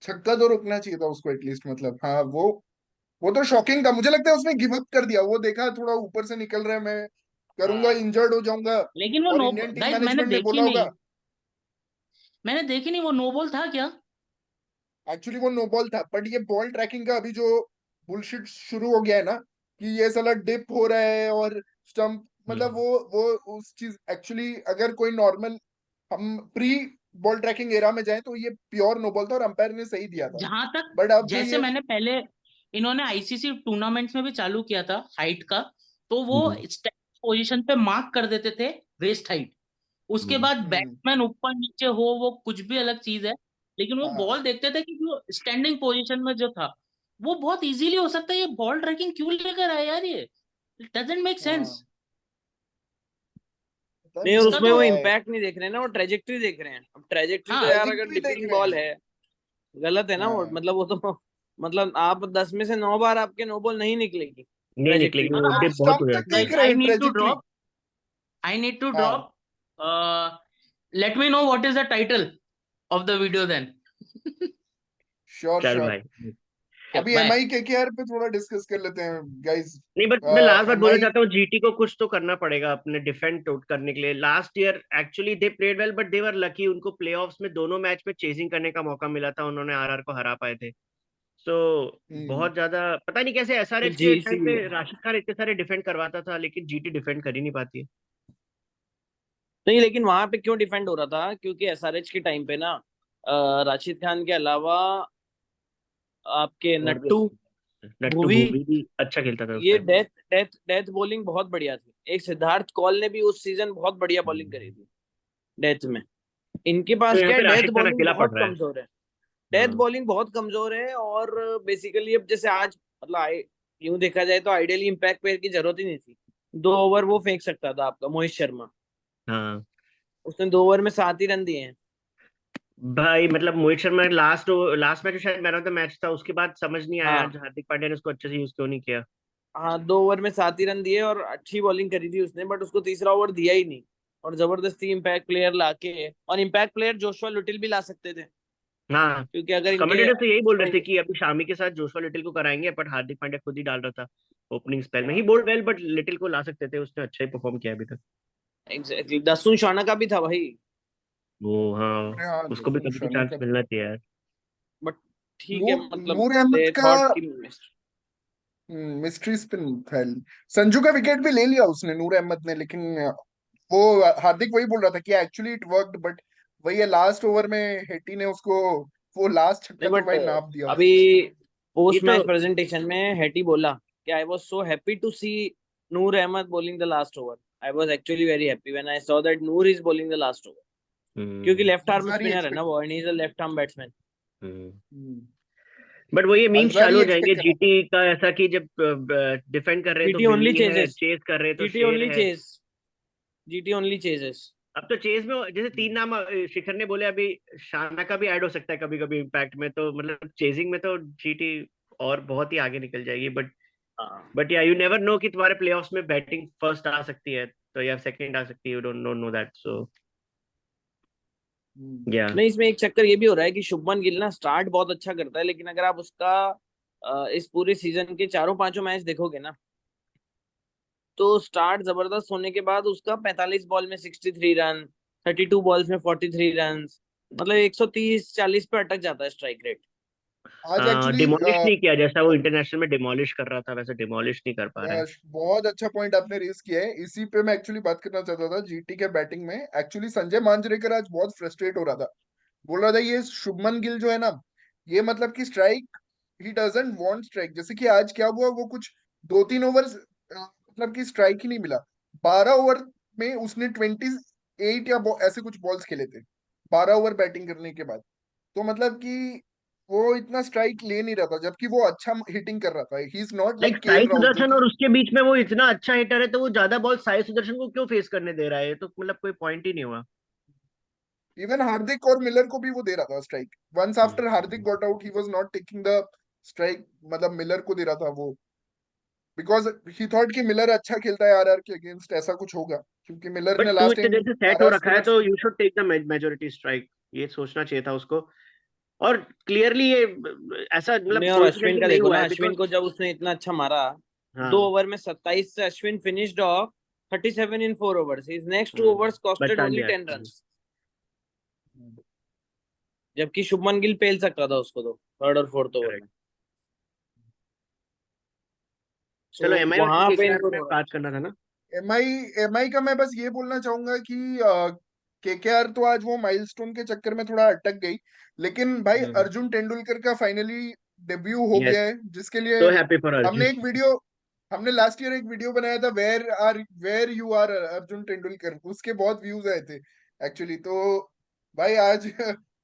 छक्का तो रुकना चाहिए था उसको एटलीस्ट, मतलब हाँ वो तो शॉकिंग था। मुझे लगता है उसने गिव अप कर दिया, वो देखा थोड़ा ऊपर से निकल रहा है, मैं करूंगा, हाँ इंजर्ड हो जाऊंगा। लेकिन वो और नो, इंडियन टीम गाइस मैंने मैनेजमेंट ने देखी बोला नहीं, होगा, वो नो बॉल था क्या? एक्चुअली वो नो बॉल था, बट ये बॉल ट्रैकिंग का अभी जो बुलशिट शुरू हो गया है ना, कि ये साला डिप हो रहा है और स्टंप, मतलब वो उस चीज एक्चुअली, अगर कोई नॉर्मल हम प्री बॉल ट्रैकिंग एरा में जाए तो ये प्योर नो बॉल था और अंपायर ने सही दिया था। जहां तक, बट अब जो जैसे ये मैंने पहले, इन्होंने आईसीसी टूर्नामेंट्स में भी चालू किया था हाइट का, तो वो स्टैंड पोजीशन पे मार्क कर देते थे वेस्ट हाइट। उसके बाद हम्म, बैट्समैन ऊपर नीचे हो वो कुछ भी अलग चीज है, लेकिन वो हाँ बॉल देखते थे कि जो स्टैंडिंग पोजीशन में जो था वो बहुत इजीली हो सकता है। ये बॉल ट्रैकिंग क्यों लेकर आए यार, ये डजंट मेक सेंस। हाँ, पता नहीं, नहीं और वो इसका उसमें तो, वो क्या है, इम्पैक्ट नहीं देख रहे हैं ना, वो ट्रेजेक्ट्री देख रहे हैं। अब ट्रेजेक्ट्री तो हाँ यार अगर ट्रेजेक्ट्री देख डिपिंग रहे बॉल हैं। है, गलत है ना वो, हाँ मतलब वो तो मतलब आप 10 में से 9 बार आपके नो बॉल नहीं निकलेगी नहीं ट्रेजेक्ट्री निकलेगी, में। वो हाँ, डिप बहुत स्टंप हो तक जाती है। देख गाइस रहे आई हैं need to trajectory. Drop, I need to हाँ drop, let me know what is the title of the video then. Sure चल श्योर। भाई। अभी बाय। एमआई केकेआर पे थोड़ा डिस्कस कर लेते हैं गाइस। नहीं बट मैं लास्ट बात बोलना एमआई, चाहता हूँ, जीटी को कुछ तो करना पड़ेगा अपने डिफेंड करने के लिए। Last year actually they played well but they were lucky, उनको प्लेऑफ्स में दोनों मैच में चेजिंग करने का मौका मिला था, उन्होंने आरआर को हरा पाए थे। सो बहुत ज्यादा पता नहीं कैसे तो एसआरएच के टाइम पे जीसी राशिद खान इतने सारे डिफेंड करवाता था, लेकिन जीटी डिफेंड कर ही नहीं पाती है। नहीं, लेकिन वहां पे क्यों डिफेंड हो रहा था, क्योंकि एसआरएच के टाइम पे ना राशिद खान के अलावा आपके और भी नट्टू, नट्टू भुवी, भूवी भी अच्छा खेलता था उस ये टाइम। डेथ बॉलिंग बहुत बढ़िया थी। एक सिद्धार्थ कौल ने भी उस सीजन बहुत बढ़िया बॉलिंग करी थी डेथ में। इनके तो पास यहाँ क्या है, पे डेथ राशिद खान बॉलिंग अकेला पड़ बहुत रहा है। कमजोर है। डेथ हाँ बॉलिंग बहुत कमजोर है, और बेसिकली अब जैसे आज मतलब यूं देखा जाए तो आइडियली इम्पैक्ट प्लेयर की जरूरत ही नहीं थी। 2 ओवर वो फेंक सकता था आपका मोहित शर्मा, हाँ उसने 2 ओवर में 7 ही रन दिए हैं। भाई, मतलब Mohit Sharma last last match शायद मैन ऑफ द मैच था, उसके बाद समझ नहीं आया हाँ, आज हार्दिक पांड्या ने उसको अच्छे से यूज क्यों नहीं किया। हाँ, 2 ओवर में 7 ही रन दिए और अच्छी बॉलिंग करी थी उसने, बट उसको तीसरा ओवर दिया ही नहीं। और जबरदस्ती इम्पैक्ट प्लेयर लाके, और इम्पैक्ट प्लेयर जोशुआ लिटिल भी ला सकते थे, हाँ, क्योंकि अगर इनके कमेंटेटर तो यही बोल रहे थे कि अभी शामी के साथ जोशुआ लिटिल को कराएंगे, बट हार्दिक पांड्या खुद ही डाल रहा था ओपनिंग स्पेल में। ही बोल्ड वेल, बट लिटिल को ला सकते थे, उसने अच्छा ही परफॉर्म किया अभी तक। एग्जैक्टली दसुन शाना का भी था भाई, वो हाँ, अरे हाँ उसको भी जसून कभी तो शाना चांस का, मिलना चाहिए यार। बट ठीक है, नूर मतलब नूर अहमद दे का थॉट कि मिस्ट्री स्पिन फैल, संजू का विकेट भी ले लिया उसने नूर अहमद ने, लेकिन वो हार्दिक वही बोल रहा था कि एक्चुअली इट वर्कड, बट वही है लास्ट ओवर में हेटी ने उसको वो लास्ट छक्का नहीं, तो बट भाई नाप दिया अभी उसको। ये पोस्ट तो मैच प्रेजेंटेशन में हेटी बोला कि I was so happy to see Noor Ahmad bowling the last over. I was actually very happy when I saw that Noor is bowling the last over, क्योंकि लेफ्ट आर्म हजारी स्पिनर है ना expect, वो, and he is a left arm batsman. But वो ये memes Hazari चालू हो जाएंगे एक्सपेक्ट कर रहा था। जीटी का ऐसा कि जब डिफेंड कर रहे हैं तो जीटी ओनली बिल्ली है, चेजेस, चेस कर रहे हैं तो जीटी शेर ओनली है। Chase, GT only ceases. अब तो चेस में जैसे 3 नाम शिखर ने बोले अभी, शाना का भी ऐड हो सकता है कभी कभी इम्पैक्ट में, तो मतलब चेजिंग में तो जीटी और बहुत ही आगे निकल जाएगी। हाँ, बट या यू नेवर नो कि तुम्हारे प्लेऑफ्स में बैटिंग फर्स्ट आ सकती है तो या सेकंड आ सकती है, यू डोंट नो दैट। सो या नहीं, इसमें एक चक्कर ये भी हो रहा है कि शुभमन गिल ना स्टार्ट बहुत अच्छा करता है, लेकिन अगर आप उसका इस पूरे सीजन के चारों पांचों मैच देखोगे ना, तो स्टार्ट जबरदस्त होने के बाद उसका 45 बॉल में 63 रन, 32 बॉल्स में 43 रन, मतलब 130-40 पे अटक जाता है स्ट्राइक रेट। आज एक्चुअली डिमोलिश नहीं किया, जैसा वो इंटरनेशनल में डिमोलिश कर रहा था वैसे डिमोलिश नहीं कर पा रहा है। बहुत अच्छा पॉइंट आपने रेज किया है, इसी पे मैं एक्चुअली बात करना चाहता था। जीटी के बैटिंग में एक्चुअली संजय मांजरेकर आज बहुत फ्रस्ट्रेट हो रहा था, बोल रहा था ये शुभमन गिल जो है ना, ये मतलब कि strike, he doesn't want strike. जैसे कि आज क्या हुआ, वो कुछ 2-3 ओवर मतलब कि स्ट्राइक ही नहीं मिला। 12 ओवर में उसने 28 या ऐसे कुछ बॉल्स खेले थे 12 ओवर बैटिंग करने के बाद। तो मतलब कि वो इतना स्ट्राइक ले नहीं रहा था, जबकि वो अच्छा हिटिंग कर रहा था। ही is not like like Sai KL Rahul जो सुदर्शन कि और उसके बीच में वो इतना अच्छा हिटर है, तो वो ज्यादा बॉल साई सुदर्शन को क्यों फेस करने दे रहा है? ये तो मतलब कोई पॉइंट ही नहीं हुआ। इवन हार्दिक और मिलर को भी वो दे रहा था strike. Once after Hardik hmm. Got out he was not taking the strike मतलब मिलर को दे रहा था वो, बिकॉज ही थॉट कि मिलर अच्छा खेलता है आरआर के अगेंस्ट, ऐसा कुछ होगा, क्योंकि मिलर बट ने तू लास्ट इतने टाइम देर से सेट हो आरआर रखा है स्पिनर्स तो को। You should take the majority strike, ये सोचना चाहिए था उसको। और क्लियरली ये ऐसा मतलब तुमने और अश्विन कोइंसिडेंटली का नहीं देखो हुआ ना, है अश्विन बिकॉज को जब उसने इतना अच्छा मारा, हाँ 2 ओवर में 27 से Ashwin finished of 37 in 4 overs. His next 2 overs costed बचा only लिया 10 runs. जबकि शुभमन गिल पेल सकता था उसको तो 3rd और 4th ओवर में। करेक्ट। तो चलो एमआई और वहां पे केकेआर इनको में थोड़ा बात करना था ना। एमआई एमआई का मैं बस ये बोलना चाहूंगा कि केकेआर तो आज वो माइलस्टोन के चक्कर में थोड़ा अटक गई, लेकिन भाई अर्जुन तेंदुलकर का फाइनली डेब्यू हो यस, गया है, जिसके लिए सो हैप्पी फॉर अर्जुन। हमने एक वीडियो हमने लास्ट ईयर एक वीडियो बनाया था, where you are Arjun Tendulkar, उसके बहुत व्यूज आए थे एक्चुअली। तो भाई आज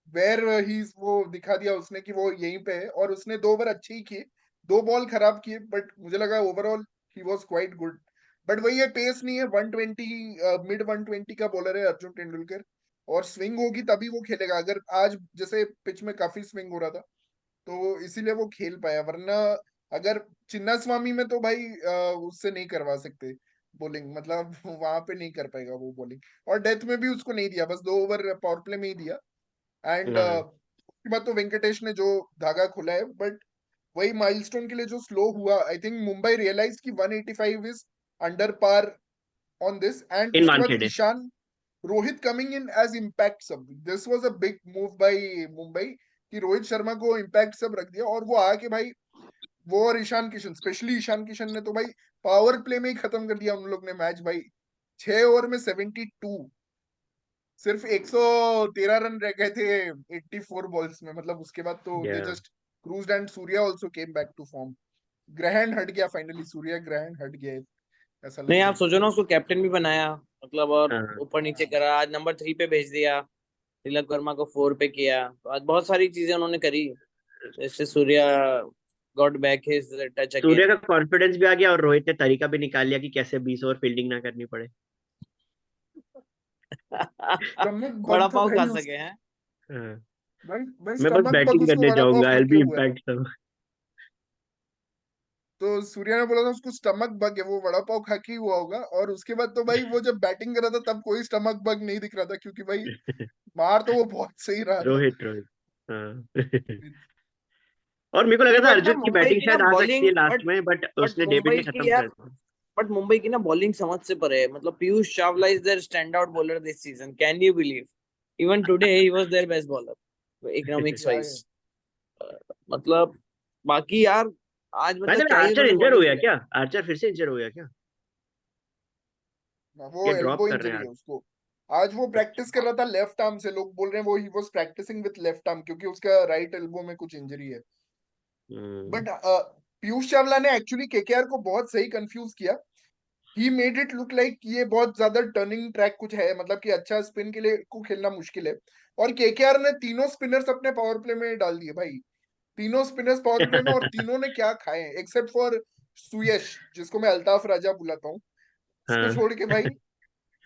वेयर ही वो दिखा दिया उसने कि वो यहीं पे है, और उसने 2 ओवर अच्छे ही किए, 2 बॉल खराब किए, बट मुझे लगा overall he was quite good. But वही है, पेस नहीं है, 120 मिड 120 का बॉलर है अर्जुन तेंदुलकर, और स्विंग होगी तभी वो खेलेगा। अगर आज जैसे पिच में काफी स्विंग हो रहा था तो इसीलिए वो खेल पाया, वरना अगर चिन्ना स्वामी में तो भाई उससे नहीं करवा सकते बॉलिंग, मतलब वहां पे नहीं कर पाएगा वो बॉलिंग। और डेथ में भी उसको नहीं दिया, बस 2 ओवर पावर प्ले में ही दिया। एंड हाँ उसके बाद तो वेंकटेश ने जो धागा खुला है, बट वही माइलस्टोन के लिए जो स्लो हुआ, आई थिंक मुंबई रियलाइज की 185 is under par on this. And in उसके बाद Wankhede. Ishan Rohit coming in as impact sub, this was a big move by Mumbai, कि रोहित शर्मा को इम्पैक्ट सब रख दिया, और वो आके भाई वो और ईशान किशन, स्पेशली ईशान किशन ने तो भाई पावर प्ले में ही खत्म कर दिया उन लोग ने मैच भाई। 6 ओवर में 72, सिर्फ 113 रन रह गए थे 84 बॉल्स में, मतलब उसके बाद तो दे या just cruised. And Surya also came back to form, ग्रहण हट गया फाइनली, सूर्या ग्रहण हट गया ऐसा नहीं, लग रहा आप है। सोचो ना, उसको कैप्टन भी बनाया मतलब, और हाँ ऊपर नीचे करा, आज नंबर 3 पे भेज दिया, तिलक वर्मा को 4 पे किया, तो आज बहुत सारी चीजें उन्होंने करी, जैसे Surya got back his touch Surya again. का कॉन्फिडेंस भी आ गया और रोहित ने तरीका भी निकाल लिया कि कैसे 20 ओवर फील्डिंग ना करनी पड़े। स्टमक बग वड़ा तो पाव खा भाई सके हैं। हाँ, भाई भाई मैं बस स्टमक बग बैटिंग उसको करने वड़ा पाव जाऊंगा, खा आई के बी हुआ था। इम्पैक्ट सब। तो सूर्या ने बोला था उसको स्टमक बग है, वो वड़ा पाव खा के ही हुआ होगा। और उसके बाद तो भाई वो जब बैटिंग कर रहा था तब कोई स्टमक बग नहीं दिख रहा था, क्योंकि भाई मार तो वो बहुत सही रहा था। रोहित रोहित हाँ। और मेरे को लगा नहीं, था बट ना अर्जुन की मुंबई बैटिंग की ना शायद आ सकती बॉलिंग, है लास्ट बट में, बट बट उसने डेविड मुंबई ने खत्म की यार कर दिया। बट मुंबई की ना बॉलिंग समझ से परे है। मतलब Piyush Chawla is their standout bowler this season, can you believe? Even today he was their best bowler economics या वाइज। मतलब बाकी यार, आज भाई मतलब क्या ही आर्चर उन्होंने इंजर हो बॉलिंग गया किया। क्या? आर्चर फिर से इंजर हो गया क्या? वो ये ड्रॉप एल्बो कर रहे इंजरी हैं है आज। उसको। आज वो प्रैक्टिस कर रहा था लेफ्ट आर्म से, लोग बोल रहे हैं वो ही was practising with left arm, क्योंकि उसका राइट एल्बो में कुछ इंजरी है। हम्म। बट पीयूष चावला ने एक्चुअली केकेआर को बहुत सही कंफ्यूज किया। He made it look like ये बहुत ज्यादा टर्निंग ट्रैक कुछ है, मतलब कि अच्छा स्पिन के लिए को खेलना मुश्किल है। और केकेआर ने तीनों स्पिनर्स अपने पावर प्ले में डाल दिए भाई, तीनों स्पिनर्स पावर प्ले में, और तीनों ने क्या खाए एक्सेप्ट फॉर सुयश, जिसको मैं अल्ताफ राजा बुलाता हूँ, उसको हाँ छोड़ के भाई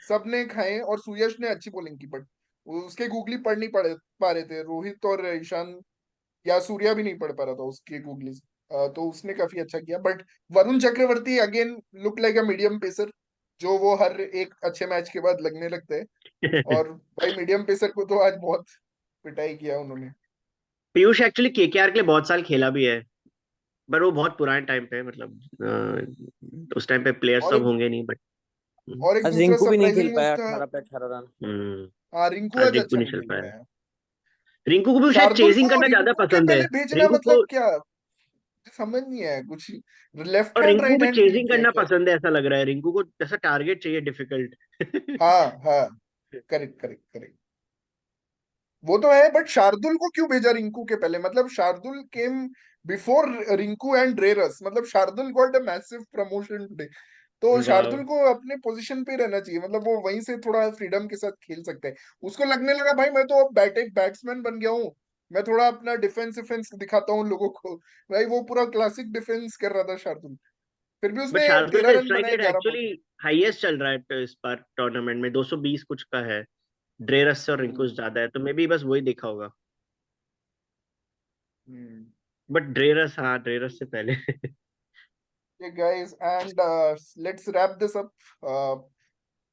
सबने खाए। और सुयश ने अच्छी बॉलिंग की, बट उसके गूगली पढ़ नहीं पा रहे थे रोहित और ईशान, या सूर्या भी नहीं पढ़ पा रहा था उसके गूगली। तो उसने काफी अच्छा किया। But Varun Chakravarthy again look like a medium pacer, जो वो हर एक अच्छे मैच के बाद लगने लगते हैं। और भाई मीडियम पेसर को तो आज बहुत पिटाई किया उन्होंने। पीयूष एक्चुअली केकेआर के लिए बहुत साल खेला भी है, पर वो बहुत पुराने टाइम पे, मतलब उस टाइम पे प्लेयर्स और सब एक होंगे नहीं, बट और एक आज दूसरा रिंकू भी नहीं खेल सरप्राइजिंग पाया, उसका, 18 पे 18 रन। हाँ रिंकू आज आज रिंकू अच्छा नहीं नहीं चल खेल पाया। पाया। रिंकू को भी शायद शार्दुल चेजिंग को करना ज्यादा रिंकू के पसंद है। पहले भेजना रिंकू को, मतलब क्या, समझ नहीं आया कुछ। लेफ्ट और हैंड रिंकू को राइट भी हैंड चेजिंग क्या करना क्या। पसंद है, ऐसा लग रहा है रिंकू को जैसा टारगेट चाहिए डिफिकल्ट। हाँ हाँ, करेक्ट करेक्ट करेक्ट। वो तो है, बट शार्दुल को क्यों भेजा रिंकू के पहले, मतलब Shardul came before Rinku and ड्रेरस, मतलब Shardul got a massive promotion today. तो वाह। शार्दुल को अपने पोजीशन पे रहना चाहिए, मतलब वो वहीं से थोड़ा फ्रीडम के साथ खेल सकते हैं। उसको लगने लगा भाई मैं तो अब बैट्समैन बन गया हूँ, मैं थोड़ा अपना डिफेंस डिफेंस दिखाता हूँ लोगों को। भाई वो पूरा क्लासिक डिफेंस कर रहा था शार्दुल, फिर भी बट उसने शार्दुल 13 का रन स्ट्राइक बनाए रेट 11 बॉल एक्चुअली हाईएस्ट चल रहा है इस बार टूर्नामेंट में, 220 कुछ का है। ड्रेरस से और रिंकू में। से ज्यादा है, तो मे बी बस वही देखा होगा। हम्म। बट ड्रेरस, हाँ ड्रेरस से पहले। Okay, guys, and let's wrap this up.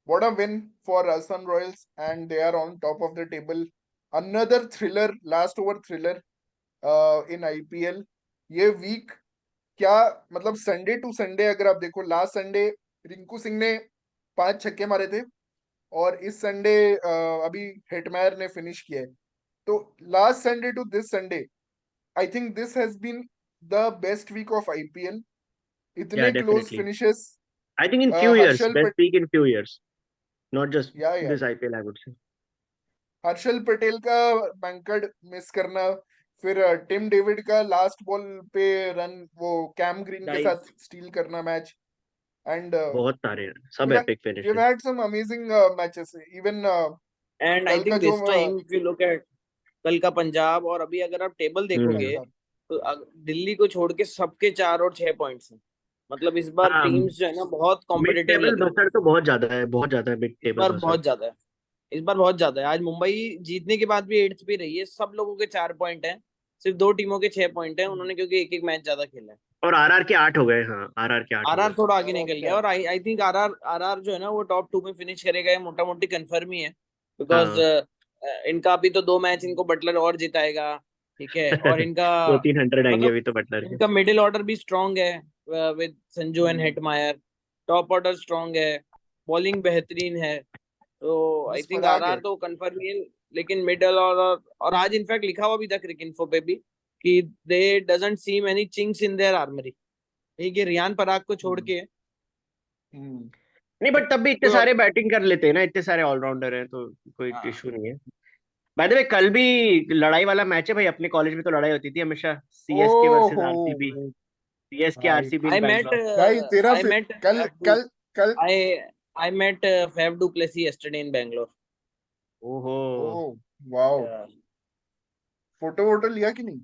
What a win for Rajasthan Royals, and they are on top of the table. Another thriller, last over thriller in IPL. ये week क्या मतलब, संडे टू संडे अगर आप देखो, last Sunday Rinku Singh ने 5 छक्के मारे थे, और इस संडे अभी हेटमायर ने फिनिश किया है। तो last Sunday to this Sunday, I think this has been the best week of IPL. Yeah, इतने close definitely. Finishes. I think in few years, Harshal best week in few years, not just या this IPL, I would say. Harshal Patel का बैंकर्ड miss करना, फिर Tim David का last ball पे run, वो cam green के Dive. साथ स्टील करना मैच, एंड बहुत सारे हैं, सब epic we've finishes. had some amazing matches. Even and I कल का थिंक जो this time if you look at कल का पंजाब, और अभी अगर आप टेबल देखोगे पंजाब, तो दिल्ली को छोड़ के सबके 4 और 6 पॉइंट्स हैं। मतलब इस बार हाँ, टीम्स जो है ना बहुत मिड कॉम्पिटिटिव टेबल लग रही है। बसर तो बहुत ज्यादा है, बहुत ज्यादा है मिड इस टेबल बार बसर। बहुत ज्यादा है, इस बार बहुत ज्यादा है। आज मुंबई जीतने के बाद भी 8th पे रही है, सब लोगों के 4 पॉइंट हैं, सिर्फ 2 टीमों के 6 पॉइंट हैं, उन्होंने क्योंकि एक एक मैच ज्यादा खेला है। और आरआर के 8 हो गए, हाँ आरआर के 8 हो आरआर गए। थोड़ा आगे निकल गया, और आई थिंक आरआर जो है ना वो टॉप 2 में फिनिश करेगा, ये मोटा मोटी कंफर्म ही है, बिकॉज हाँ। इनका अभी तो 2 मैच इनको बटलर और जिताएगा, ठीक है, और इनका 200-300 आएंगे मतलब अभी तो बटलर के। इनका मिडिल ऑर्डर भी स्ट्रांग है with Sanju and Hetmyer, top order strong है, बॉलिंग बेहतरीन है, तो आई बस थिंक फराक आरआर है। तो कंफर्म ही है। लेकिन मिडिल और आज इनफैक्ट लिखा हुआ भी था क्रिकइन्फो पे भी कि they doesn't seem any chinks in their armoury, ठीक है, रियान पराग को छोड़ के। हम्म, नहीं बट तब भी इतने तो सारे बैटिंग कर लेते हैं ना, इतने सारे ऑलराउंडर हैं, तो कोई हाँ इशू नहीं है। बाय द वे कल भी लड़ाई वाला मैच है भाई, अपने कॉलेज में तो लड़ाई होती थी हमेशा, सीएसके वर्सेस ओहो आरसीबी, सीएसके भाई, आरसीबी आई इन मेट बैंगलोर। भाई तेरा आई फिर मेट कल कल कल I I met Faf du Plessis yesterday in Bangalore. ओहो। Oh wow, Yeah. फोटो वोटो लिया कि नहीं?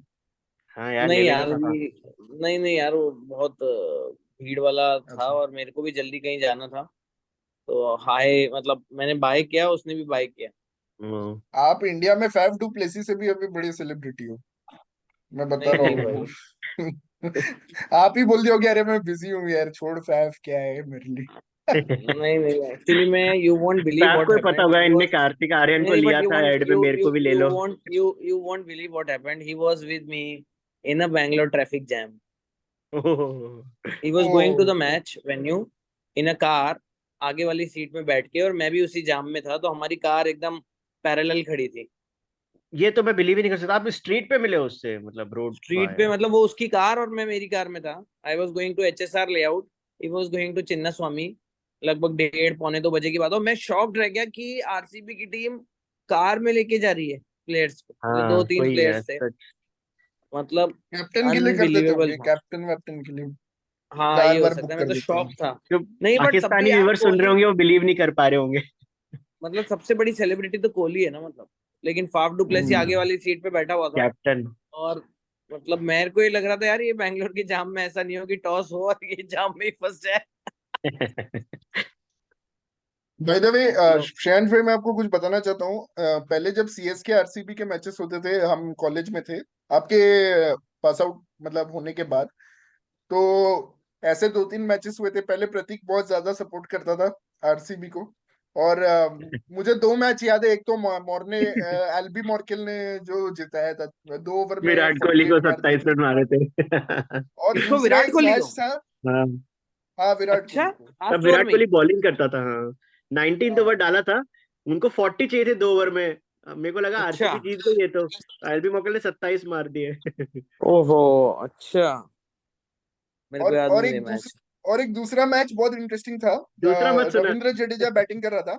हाँ यार, ले नहीं लेना यार, था। नहीं नहीं यार, वो बहुत भीड़ वाला था, अच्छा, और मेरे को भी जल्दी कहीं जाना था, तो हाय मतलब मैंने बाय किया, उसने भी बाय किया। हम्म। आप इंडिया में फैफ डू प्लेसी से भी अभी बड़ी सेलिब्रिटी हो, मैं बता नहीं रहा नहीं हूँ भाई, आपको। आप ही बोल दियोगे अरे मैं बिजी हूँ यार, छोड़ फैफ क्या है मेरे लिए। नहीं नहीं, एक्चुअली में यू वोंट बिलीव तो व्हाट आपको ही पता हैपेंड, होगा, ही इनने वाज कार्तिक आर्यन को नहीं, बट लिया था ऐड में, मेरे को भी ले लो। you won't believe what happened. He was with me in a Bangalore traffic jam. Oh. He was going to O the match venue in a car, आगे वाली सीट में बैठ के, और मैं भी उसी जाम में था, तो हमारी कार एकदम पैरेलल खड़ी थी ये तो मैं बिलीव ही नहीं कर सकता, आप स्ट्रीट पे मिले उससे, मतलब रोड, वाह स्ट्रीट पे। यार। मतलब वो उसकी कार और मैं मेरी कार में था। I was going to HSR layout, he was going to Chinnaswamy, लगभग 1:30 पौने 2 बजे की बात हो। मैं शॉक्ड रह गया कि आरसीबी की टीम कार में लेके जा रही है प्लेयर्स को, जो दो हाँ तीन वही है प्लेयर्स थे, सच। मतलब कैप्टन के लिए कर देते अनबिलीवेबल होंगे, था। कैप्टन वैप्टन के लिए हाँ ये कार हो वार सकता बुक है, मैं कर तो देते शॉक होंगे। था। जो नहीं बट तब भी पाकिस्तानी यार व्यूअर सुन रहे कोहली, होंगे वो बिलीव नहीं कर पा रहे होंगे। मतलब सबसे बड़ी सेलिब्रिटी तो कोहली है ना, मतलब। लेकिन फाफ डू प्लेसी आगे वाली सीट पे बैठा हुआ था, कैप्टन। और मतलब मेरे को ये लग रहा था यार, ये बैंगलोर की जाम में ऐसा नहीं हो कि टॉस हो और ये जाम में ही फंस जाए। बाय द वे मतलब शैन भाई, मैं आपको कुछ बताना चाहता हूँ। पहले जब सीएसके आरसीबी के मैचेस होते थे, हम कॉलेज में थे, आपके पास आउट मतलब होने के बाद, तो ऐसे 2-3 मैचेस हुए थे। पहले प्रतीक बहुत ज्यादा सपोर्ट करता था आरसीबी को, और मुझे 2 मैच याद है। एक तो मॉर्ने एल्बी मॉर्केल ने जो जिताया था, 2 ओवर में विराट कोहली को 48 मार दिए 27 थे। रन मारे थे। और किसको, दूसरा विराट एक कोहली को? मैच था, हाँ, हाँ विराट अच्छा, कोहली को। तब लास्ट ओवर विराट में कोहली ही? बॉलिंग करता था, हाँ। 19 ओवर हाँ डाला था, उनको 40 चाहिए थे 2 ओवर में। मेरे को लगा अच्छा, आरसीबी जीत गई है, तो एलबी मॉर्केल ने 27 मार दिए। ओहो, अच्छा, मेरे को और याद और नहीं है एक मैच। दूसरा और एक दूसरा मैच बहुत इंटरेस्टिंग था। दूसरा मत सुना। रविंद्र जडेजा बैटिंग कर रहा था,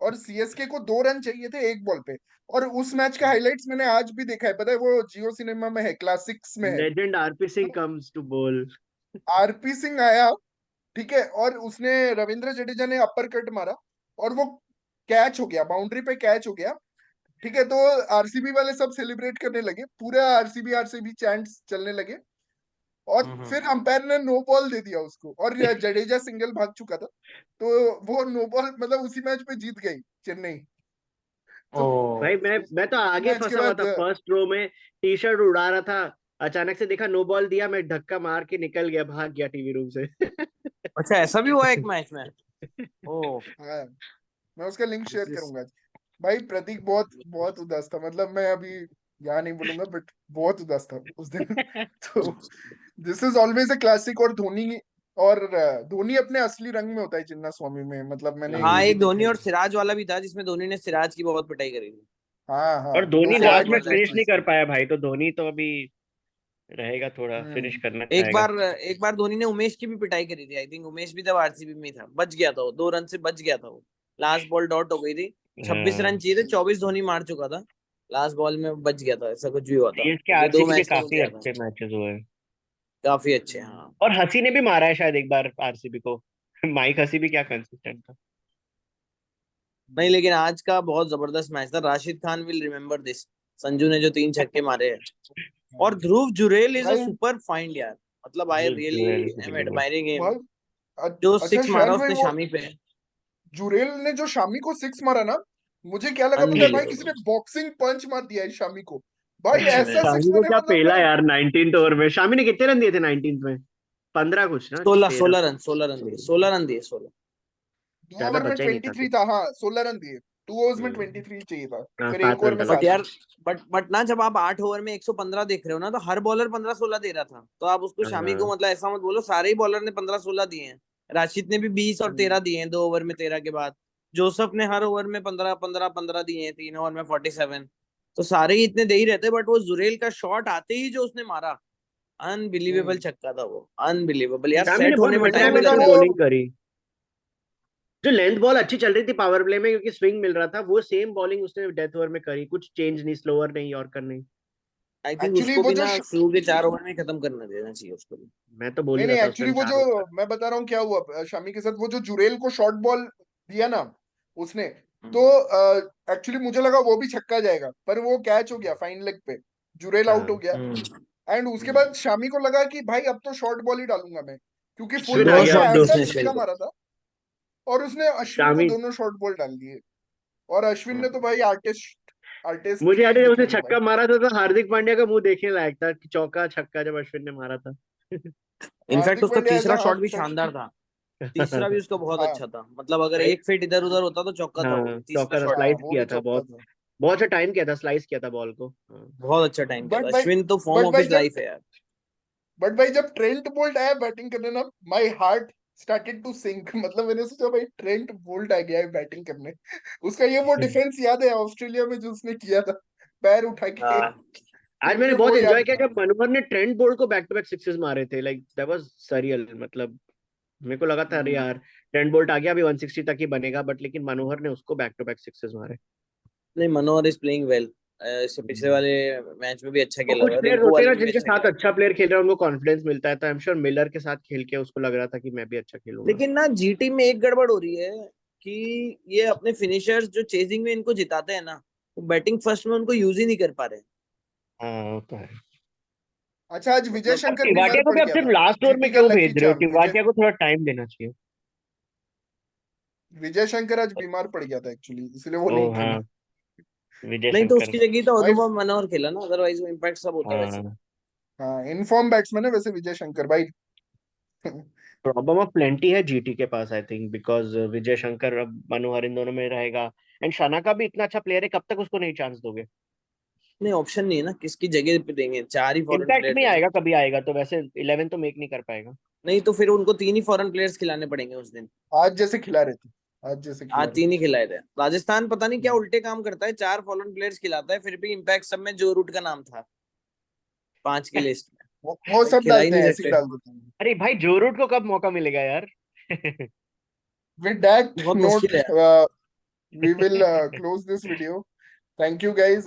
और सीएसके को 2 रन चाहिए थे एक बॉल पे। और उस मैच का हाइलाइट्स मैंने आज भी देखा है, पता है, वो जियो सिनेमा में है, क्लासिक्स में है। लेजेंड आरपी सिंह तो कम्स टू बोल। आरपी सिंह आया, ठीक है, और उसने, रविंद्र जडेजा ने अपर कट मारा, और वो कैच हो गया, बाउंड्री पे कैच हो गया, ठीक है। तो आरसीबी वाले सब सेलिब्रेट करने लगे, पूरा आरसीबी आरसीबी चैंट्स चलने लगे, और फिर अंपायर ने नो बॉल दे दिया उसको, और जडेजा सिंगल भाग चुका था, तो वो नो बॉल मतलब उसी मैच पे जीत गई चेन्नई। तो भाई मैं तो आगे मैच के फंसा हुआ बाद था, फर्स्ट रो में टी शर्ट उड़ा रहा था, अचानक से देखा नो बॉल दिया, मैं धक्का मार के निकल गया, भाग गया टीवी रूम से। अच्छा ऐसा भी हुआ एक मैच में? ओ हाँ, मैं उसका लिंक शेयर this is- करूंगा आज। भाई प्रतीक बहुत बहुत उदास था, मतलब मैं अभी यहाँ नहीं बोलूंगा, बट बहुत उदास था उस दिन। तो this is always a classic. और धोनी अपने असली रंग में होता है चिन्ना स्वामी में, मतलब मैंने हाँ ये भी एक देखा धोनी है। और सिराज वाला भी था जिसमें धोनी ने सिराज की बहुत पिटाई करी थी। हाँ हाँ, और धोनी दो लास्ट हार्ड में जबरदस्त फिनिश नहीं मैचेस कर थे। पाया भाई, तो धोनी तो अभी रहेगा, थोड़ा फिनिश हम्म। करना एक चाहेगा। बार एक बार धोनी ने उमेश की भी पिटाई करी थी। आई थिंक उमेश भी तब आरसीबी में ही था, बच गया था वो, 2 रन से बच गया था वो। लास्ट बॉल डॉट हो गई थी, 26 रन हाँ, चाहिए थे, 24 धोनी मार चुका था। लास्ट बॉल में बच गया था, ऐसा कुछ भी हुआ था। सीएसके ये 2 आरसीबी के मैच में मुझे काफी याद है, अच्छे मैचेस हुए हैं। काफी अच्छे। हाँ और हसी ने भी मारा है शायद एक बार आरसीबी को। माइक हसी भी क्या कंसिस्टेंट था। नहीं लेकिन आज का बहुत जबरदस्त मैच था। Rashid Khan will remember this, Sanju ने जो 3 छक्के मारे हैं। और ध्रुव जुरेल इज अ भाई सुपर फाइंड यार, मतलब I really Jurel am really good। Admiring him. भाई जो अच्छा 6 मारा शैल भाई, उसने वो शामी पे, जुरेल ने जो शामी को 6 मारा ना, मुझे क्या लगा पता है भाई, किसी ने अनबिलीवेबल। बॉक्सिंग पंच मार दिया है शामी को। भाई सच ऐसा में सिक्स शामी को मारे, क्या मतलब पेला मैं यार 19th ओवर में। शामी ने कितने रन दिए थे 19th में? 15 कुछ ना, 16 13। 16 रन, 16 रन दिए, 16 रन दिए, 16। 2 ज्यादा ओवर में बचा ही नहीं था 23 कुछ। था, हाँ 16 रन दिए। 2 ओवर्स में हम्म, 23 चाहिए था, हाँ फिर 7 एक ओवर रन में का बट 7 लगा। रन। यार, बट ना जब आप 8 ओवर में 115 देख रहे हो ना, तो हर बॉलर 15-16 दे रहा था, तो आप उसको शामी हाँ, को मतलब ऐसा मत बोलो सारे ही बॉलर ने 15-16 दिए हैं। राशिद ने भी 20 और 13 दिए हैं 2 ओवर में 13 के बाद। जोसफ ने हर ओवर में 15-15-15 दिए हैं, 3 ओवर में 47। तो सारे ही इतने दे ही रहते, बट वो जुरेल का शॉट आते ही जो उसने मारा, अनबिलीवेबल हम्म। छक्का था वो, अनबिलीवेबल यार। शामी ने सेट बहुत होने में मुझे बढ़िया टाइम भी लगा मतलब लगता वो, है। बॉलिंग करी। जो लेंथ बॉल अच्छी चल रही थी पावर प्ले में, क्योंकि स्विंग मिल रहा था, वो सेम बॉलिंग उसने डेथ ओवर में करी, कुछ चेंज नहीं, स्लोअर नहीं, यॉर्कर नहीं। आई थिंक एक्चुअली उसको वो भी जो ना शुरू के 4 ओवर में खत्म करना देना चाहिए उसको भी। मैं तो बोल नहीं ही नहीं, रहा था उस एक्चुअली टाइम वो 4 जो ओवर। मैं बता रहा हूँ क्या हुआ शामी के साथ, वो जो जुरेल को शॉर्ट बॉल दिया ना उसने, तो हम्म, एक्चुअली मुझे लगा वो भी छक्का जाएगा, पर वो कैच हो गया फाइन लेग पे, जुरेल आउट हो हाँ, गया। हम्म, एंड उसके हम्म। बाद शामी को लगा कि भाई अब तो शॉर्ट बॉल ही डालूंगा मैं, क्योंकि फुल अश्विन आ दो लेंथ गया पे अब शॉट दिए तो। ऐसा उसने अश्विन छक्का को। मारा था, और उसने अश्विन को शामी, दोनों शॉर्ट बॉल डाल दिए। और अश्विन ने तो भाई आर्टिस्ट मुझे ही याद है जब उसने दिखाई भाई। छक्का मारा था तो हार्दिक पांड्या का मुंह देखने लायक था कि चौका छक्का जब अश्विन ने मारा था। इनफैक्ट हार्दिक उसका पांड्या एज तीसरा अ शॉट हाफ भी शानदार टच। था। तीसरा भी उसका बहुत हाँ अच्छा था, मतलब अगर भाई, एक फीट इधर उधर होता तो चौका था वो, हाँ तीसरा चौका था, शॉट हाँ, स्लाइस भी। वो किया भी था चौका बहुत। था। बहुत अच्छा टाइम किया था, स्लाइस किया था बॉल को। हाँ। बहुत अच्छा टाइम किया बट था। भाई अश्विन तो फॉर्म बट ऑफ भाई हिज जब लाइफ है यार। बट भाई जब ट्रेंट बोल्ट आया बैटिंग करने ना, my heart started to sink. मतलब मैंने सोचा भाई ट्रेंट बोल्ट आ गया है बैटिंग करने। उसका ये वो डिफेंस याद है ऑस्ट्रेलिया में जो उसने किया था, पैर उठा के। हाँ आज मैंने मुझे बहुत वो एंजॉय याद किया था। जब मनोहर ने ट्रेंट बोल्ट को बैक टू बैक सिक्सेस मारे थे, लाइक दैट वाज सरियल। मतलब मेरे को लगा था अरे हम्म। यार ट्रेंट बोल्ट आ गया, अभी 160 तक ही बनेगा, बट लेकिन मनोहर ने उसको बैक टू बैक सिक्सेस मारे। नहीं, मनोहर इज प्लेइंग वेल। इससे पिछले वाले मैच में भी अच्छा और खेला कुछ था, प्लेयर रिंकू होते हैं वाले ना में भी जिनके अच्छा साथ खेला था। अच्छा प्लेयर खेल रहा है, उनको कॉन्फिडेंस मिलता है, तो आई एम श्योर मिलर के साथ खेल के उसको लग रहा था कि मैं भी अच्छा खेलूंगा। लेकिन ना जीटी में एक गड़बड़ हो रही है कि ये अपने फिनिशर्स जो चेजिंग में इनको जिताते हैं ना, वो बैटिंग फर्स्ट में उनको यूज ही नहीं कर पा रहे। हाँ वो तो है। अच्छा, आज विजय मतलब अब शंकर बीमार टिवाटिया को पड़ भी अब गया सिर्फ था। लास्ट ओवर में जीटी का क्यों लकी भेज रहे हो? चार्म विजय टिवाटिया को थोड़ा टाइम देना चाहिए। विजय शंकर आज बीमार पड़ गया था एक्चुअली, इसलिए वो ओ नहीं खेला। हाँ, विजय नहीं तो शंकर। उसकी जगह तो भाई अनुभव मनोहर खेला ना, अदरवाइज वो इम्पैक्ट सब होता वैसे। हाँ, हाँ, इनफॉर्म बैट्समैन है वैसे विजय शंकर भाई। प्रॉब्लम ऑफ प्लेंटी है जीटी के पास I think, because Vijay Shankar अब मनोहर इन दोनों में रहेगा। एंड शना का भी इतना अच्छा प्लेयर है, कब तक उसको नहीं चांस दोगे? नहीं ऑप्शन नहीं है ना, किसकी जगह पे देंगे, 4 ही फॉरेन इम्पैक्ट प्लेयर में थे ना। आएगा, कभी आएगा तो वैसे 11 तो मेक नहीं कर पाएगा। नहीं तो फिर उनको 3 ही फॉरेन प्लेयर्स खिलाने पड़ेंगे उस दिन। आज जैसे खिला रहे थे, आज जैसे खिला आज रहे 3 ही खिलाए थे। राजस्थान पता नहीं क्या थे। उल्टे काम करता है, 4 फॉरेन प्लेयर्स खिलाता है, फिर भी इम्पैक्ट सब में जो रूट का नाम था 5 की लिस्ट में। वो भाई सब खिला ही डालते नहीं हैं, ऐसे ही सकते। डाल देते हैं। अरे भाई जो रूट को कब मौका मिलेगा यार? With that बहुत note, मुश्किल है। we will close this video. Thank you guys.